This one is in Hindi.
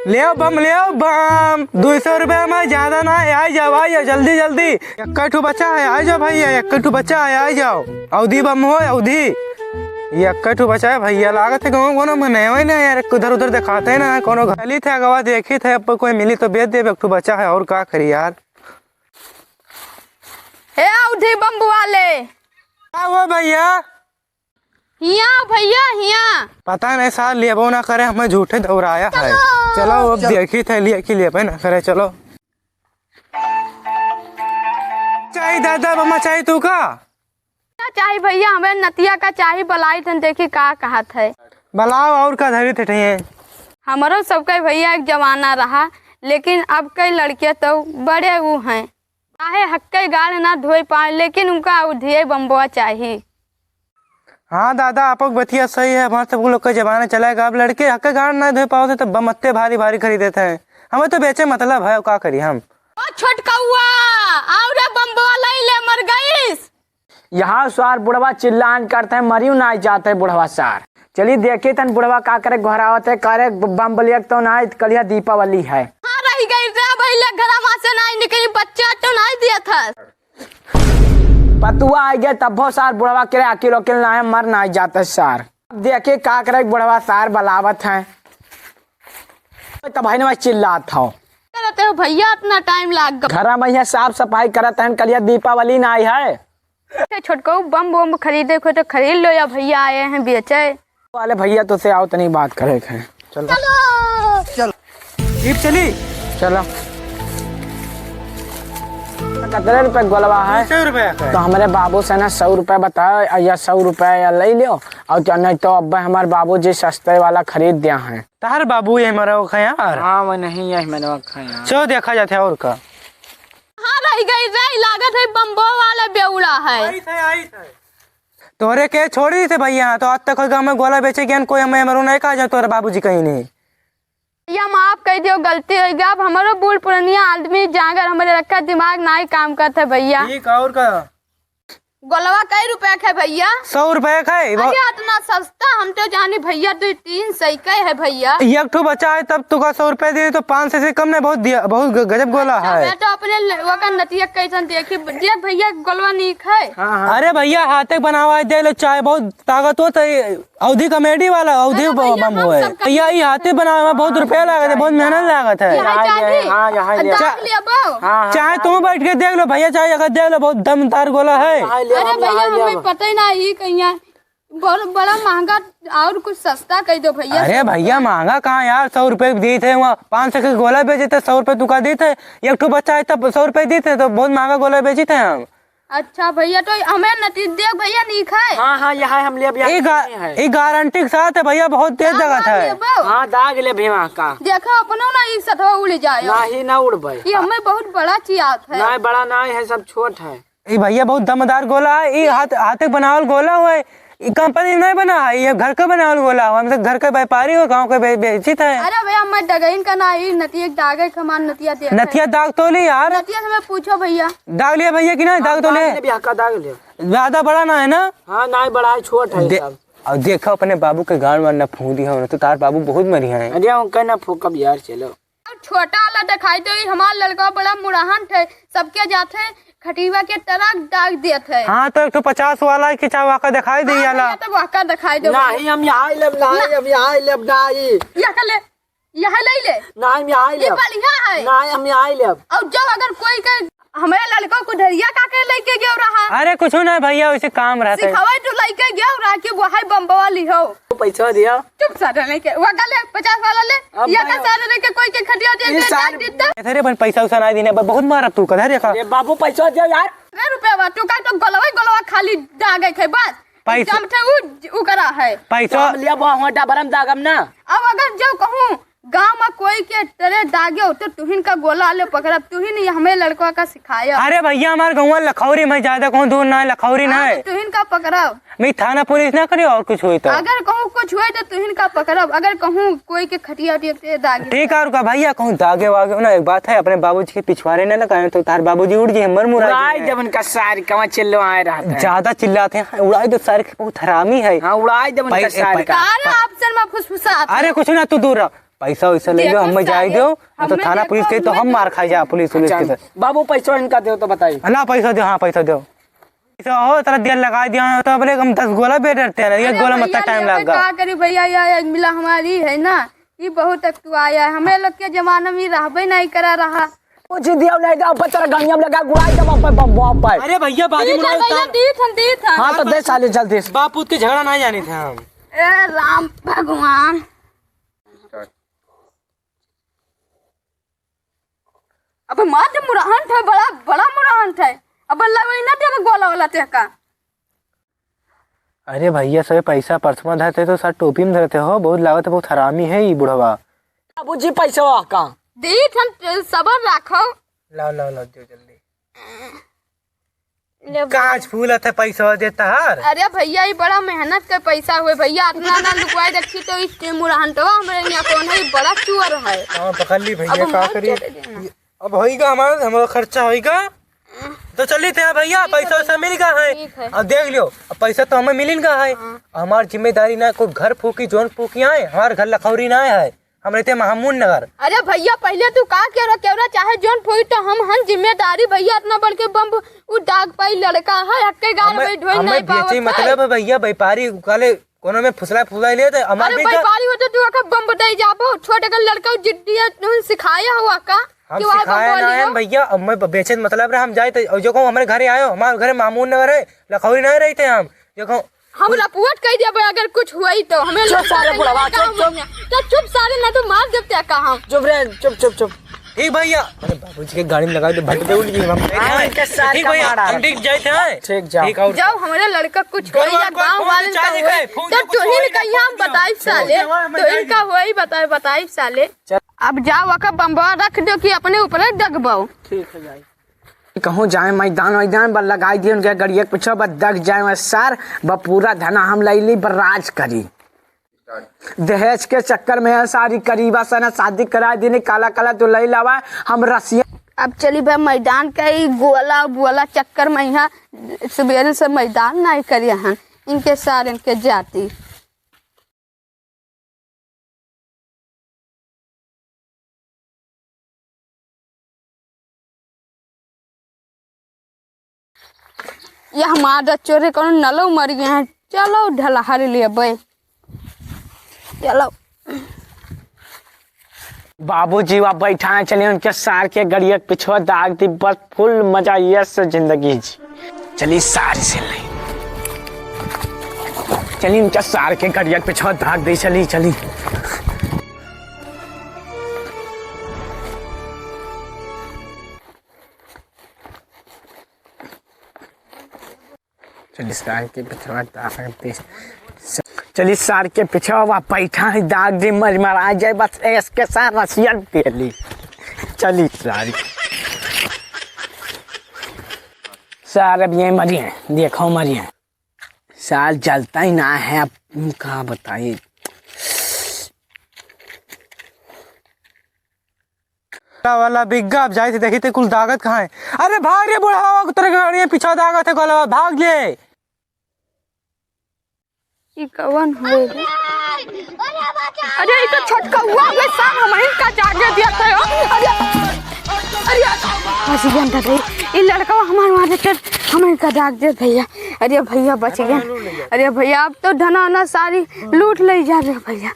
ले बम 200 रुपया में ज्यादा ना है। आ जाओ जल्दी जल्दी। एक बच्चा है, आ जाओ भैया। एक बच्चा है, आ जाओ। अवधि बम हो अवधि। एक बच्चा है भैया। लागत है कोनो मने ना यार, उधर उधर दिखाते है ना। कोनो गली थे गवा देखी थे, अब कोई मिली तो बेच दे। एक बच्चा है और का करी यार। हे अवधि बम वाले, क्या हुआ भैया? हिया भैया हिया। पता नहीं सार लेबो ना करे, हमें झूठे दौड़ाया है। चलो अब देखी थे लिए कि लेबे ना करे। चलो चाहिए दादा बम्मा चाहिए तू का क्या चाहिए भैया? हमें नतिया का चाहिए बलाई थे, देखी का कहा थे। बलाओ और का धरी थे। हमारो सबके भैया एक जमाना रहा, लेकिन अब कई लड़के तो बड़े वो हैं, चाहे हक्के गाल ना धोए पाए, लेकिन उनका अवधि बम्बुआ चाहिए। हाँ दादा आप बतिया सही है। हमारे सब लोग का जमाना चलेगा। अब लड़के हक्के गाड़ ना धो पाओ तो बमत्ते भारी भारी खरीदेते हैं। हमें तो बेचे मतलब है, क्या करी हम। छोटकौआ और बम्बुआ ले मर गईस। यहाँ सार बुढ़वा चिल्लान करते हैं, मरियो ना जाते बुढ़वा सार। चलिए देखे तन बुढ़वा का करे घर आवते करे बम बलिया तो ना कलिया दीपावली है। हाँ रही गई रे भैया, घर से नहीं निकली, बच्चा तो नहीं दिया था। पतुआ आ गया तब सार बुढ़वा के अकेलो अकेले ना मर ना जाते सार। देखे का करे बुढ़वा सार बलावत है तब भाई ने चिल्लात था करते हो भैया, इतना टाइम लाग गया। घर में साफ सफाई करते हैं, कलिया दीपावली ना आई है। छोटको बम बम खरीदे को तो खरीद लो, या भैया आए हैं बेचे वाले भैया तो से आओ तनी बात करे हैं। चलो चल जीप चली। चलो कितने रुपए गोलवा है? 100 रुपया का। तो हमारे बाबू से ना 100 रुपए बताओ या 100 रुपया ले लो, और तो नहीं तो अब हमारे बाबू जी सस्ते वाला खरीद दिया है। तार बाबू ये मरा यार। हाँ वो नहीं है मैंने यार। चलो देखा जाता है और का। हाँ रही गई रे, लागत है बम्बो वाला बेउड़ा है। तोरे के छोड़ी थे भैया, तो आज तक गाँव में गोला बेचे ज्ञान कोई हमें मरो नहीं कहा जाए तोरे बाबूजी कहीं नहीं। या माफ कर दियो, गलती हो गया। अब हमारो बूढ़ पुरानिया आदमी जागर हमारे रखा दिमाग ना ही काम करता भैया। ठीक और का। गोलवा कई रुपया है भैया? 100 रुपया का है। अरे इतना सस्ता, हम तो जाने भैया 2-3 सही का है भैया। एक ठो बच्चा है तब तुका 100 रुपया दे तो 500 से कम नहीं, बहुत दिया, बहुत गजब गोला है। मैं तो अपने वका नतिया कैसन देखी देख भैया, गोलवा नीक है। अरे भैया हाथे बनावा दे लो, चाय बहुत ताकत हो। अवधि कॉमेडी वाला अवधि बम हुआ है भैया। ये हाथे बनावा बहुत रुपया लागत है, बहुत मेहनत लागत है। चाहे तुम बैठ के देख लो भैया, चाहे अगर देख लो बहुत दमदार गोला है। अरे भैया हमें पता ही ना ये कहीं बहुत बड़ा महंगा, और कुछ सस्ता कह दो भैया। अरे भैया महंगा कहाँ यार, 100 रुपए दिए थे वहाँ। 500 के गोला बेचे थे, 100 रुपए तुका दिए थे। एक ठो बच्चा है तब 100 रुपए दिए थे, तो बहुत महंगा गोला बेचे थे हम। अच्छा भैया, तो हमें नतीज देख भैया नीक है। हाँ यहाँ हम ले गारंटी के साथ है भैया, बहुत तेज जगह है। हाँ दाग ले भीमा का। देखो अपनो ना एक सठवा उड़ जाए ना ही ना उड़ भाई। ये हमें बहुत बड़ा चीज है। ना बड़ा ना है, सब छोट है। ये भैया बहुत दमदार गोला है। ये हाथे बनावल गोला हुआ है, कंपनी नहीं बना है, ये घर का बनावल गोला हुआ। हम घर का व्यापारी हो, गाँव का बेचित है। अरे भैया मैं डगइन का ना ही नतिया दागे कमान नतिया दे। नतिया दाग तो ली यार। नतिया से मैं पूछो भैया, दाग लिया भैया कि नहीं? दाग तो ले, दाग ले। ज्यादा बड़ा ना है ना? हाँ ना बड़ा है, छोट है। और देखो अपने बाबू के गाड़ में न फूक दिया हो, तो तार बाबू बहुत मरी है। अरे उनका ना फूकब यार। चलो छोटा वाला दिखाई दो, हमारा लड़का बड़ा मुराहन थे, सबके जाते खटीवा के तरह दाग देते है। हाँ तो 150 वाला खिंचावा का दिखाई दी वाला। तो वाका दिखाई दो। नहीं हम यहाँ ले यहाँ ले ले ना, हम यहाँ ले बढ़िया है ना, हम यहाँ ले। और जब अगर कोई के हमारे लड़का को धरिया का के लेके गया रहा। अरे कुछ नहीं भैया, वैसे काम रहता है। सिखावे तो लेके गया रहा कि वो है बम्बवा ली हो। पैसा दिया चुप सारा लेके वाका ले 50 वाला ले, या का सारा लेके कोई के खटिया दे दाग देता। अरे पर पैसा उसा नहीं देने, बहुत मारा तू कधर देखा। अरे बाबू पैसा दिया यार। अरे रुपया बा तू का तो गोलवा खाली दागे खे बस। पैसा उ करा है पैसा लिया बहुत बरम दागम ना। अब अगर जो कहूँ गांव में कोई के तरह दागे हो तो तुहिन का गोला ले पकड़ब, तुहिन हमें लड़का का सिखाया। अरे भैया हमारे गाँव लखौरी में ज्यादा कहूँ दूर ना है, लखौरी ना है। तुहिन का पकड़ब, मैं थाना पुलिस ना करी और कुछ हुई तो। अगर कहूँ कुछ हुए तो तुहिन का पकड़ब, अगर कहूँ कोई के खटिया दागे। ठीक है रुका भैया, कहूँ दागे वागे ना। एक बात है, अपने बाबूजी के पिछवाड़े न लगाए तो तार बाबूजी उड़ जी मर मुरा। जब उनका सारी कमा चिल्लो आए रहा, ज्यादा चिल्लाते हैं। उड़ाई तो सारे बहुत हरामी है। हाँ उड़ाई जब उनका सारी का। ऑप्शन में फुसफुसा। अरे कुछ ना तू दूर रह। पैसा वैसा ले लो, हमें जाए दो तो थाना पुलिस के तो हम मार खाए जा पुलिस के साथ। बाबू पैसा इनका दो तो बताइए ना पैसा दो, हाँ पैसा दो, पैसा हो तेरा दिल लगा दिया तो बोले हम 10 गोला बेच डरते हैं, एक गोला मतलब टाइम लगा। क्या करी भैया, यह मिला हमारी है ना, ये बहुत अक्टुआया है, हमें लोग के जमाना में रहबे नहीं करा रहा। कुछ दिया ले जाओ बच्चा गंगा में लगा गुड़ाई दम बम पे। अरे भैया बाजी मुड़ा दी था। हां तो दे साले जल्दी से। बापू के झगड़ा नहीं जानी थे हम। ए राम भगवान, अब मार मुराहन था, बड़ा बड़ा मुराहन था, अब लगे ना दे गोला वाला ते का। अरे भैया सब पैसा पर्स में धरते तो सर टोपी में धरते हो, बहुत लागत है, बहुत हरामी है ये बुढ़वा। बाबूजी पैसा का दी थन, सबर रखो। लाओ लाओ लाओ दो जल्दी। कांच फूल है पैसा देता हर। अरे भैया ये बड़ा मेहनत का पैसा हुए भैया, इतना ना लुकवाई रखी तो इस मुराहन तो हमारे यहाँ कौन है, बड़ा चुअर है। हां पकड़ ली भैया, का करी अब होएगा हमारा खर्चा होएगा तो चली थे भैया, पैसा वैसा मिल गया है। अब देख लियो, अब पैसा तो हमें मिल गया है, हमारी जिम्मेदारी ना कोई घर फूकी जोन फूकी आए, हमारे घर लखौरी ना है, हम रहते महमूद नगर। अरे भैया पहले तू का केवरा चाहे जोन फोई तो हम जिम्मेदारी भैया, इतना बड़ के बम उ दाग पाई लड़का है, हक्के गाल में ढोई नहीं पावत है। मतलब है भैया व्यापारी काले कोनो में फुसला फुसला ले तो हमारे भी व्यापारी होते तू का बम बताई जाबो, छोटे का लड़का जिद्दिया तू सिखाया हुआ का हम सिखाया ना है भैया, अब मैं बेचे मतलब हम जाए तो जो हमारे घरे आयो, हमारे घर मामून नगर है, लखौरी नहीं रहते हम, देखो हम रपुअट कह दिया अगर कुछ हुई तो हमें चुप सारे बुढ़वा चुप सारे ना तो मार देते का हम। चुप रे चुप ठीक भैया, अरे बाबूजी के गाड़ी में लगा दे भट पे उड़ गई हम। ठीक भैया हम ठीक जाते हैं, ठीक जाओ। जब हमारे लड़का कुछ होई या गांव वाले का होई तो तुहिन कहिया हम बताई साले, तो इनका होई बताई साले। अब जाओ का बम्बा रख दो कि अपने ऊपर डगबाओ। ठीक है जाई कहूँ जाए मैदान पर लगाई दिए उनके गड़िया के पीछे बस दग जाए सर ब पूरा धना हम लैली बर्राज करी। दहेज के चक्कर में सारी करीबा सना शादी करा दी, काला काला तो लई लावा हम रसिया। अब चली भाई मैदान का ही गोला बुआला चक्कर में यहाँ सवेरे से मैदान नहीं करिए हैं, इनके सारे इनके जाती। ये हमारा चोरे कौन नलो मर गए हैं, चलो ढलहर लिए बे चलो। बाबूजी वहाँ बैठा है, चलिए उनके सार के गड़िया पिछवा दाग दी, बस फुल मजा ये से जिंदगी जी। चलिए सार से ले चलिए उनके सार के गड़िया पिछवा दाग दी, चली चली चलिए सार के पिछवा दाग दी, चलिए सार के पीछे वहाँ बैठा है दाग दी मरा जाए बस इसके साथ रसियन तेली। चली सार अब ये मरी है, देखो मरी है, सार जलता ही ना है, अब कहाँ बताइए। वाला बिग्गा अब जाए थे देखी थे कुल दागत कहाँ है। अरे भाग रे बुढ़ावा तेरे गाड़ी पीछा दागत है गोला, भाग ले। कवन हो अरे इधर छोटका हुआ है साहब, हमारे का जागे दिया था। अरे अरे फंस गया था ये लड़का हमारे वहाँ से हमारे का जाग दे भैया। अरे भैया बच गए, अरे भैया अब तो धना ना सारी लूट ले जा रहे भैया।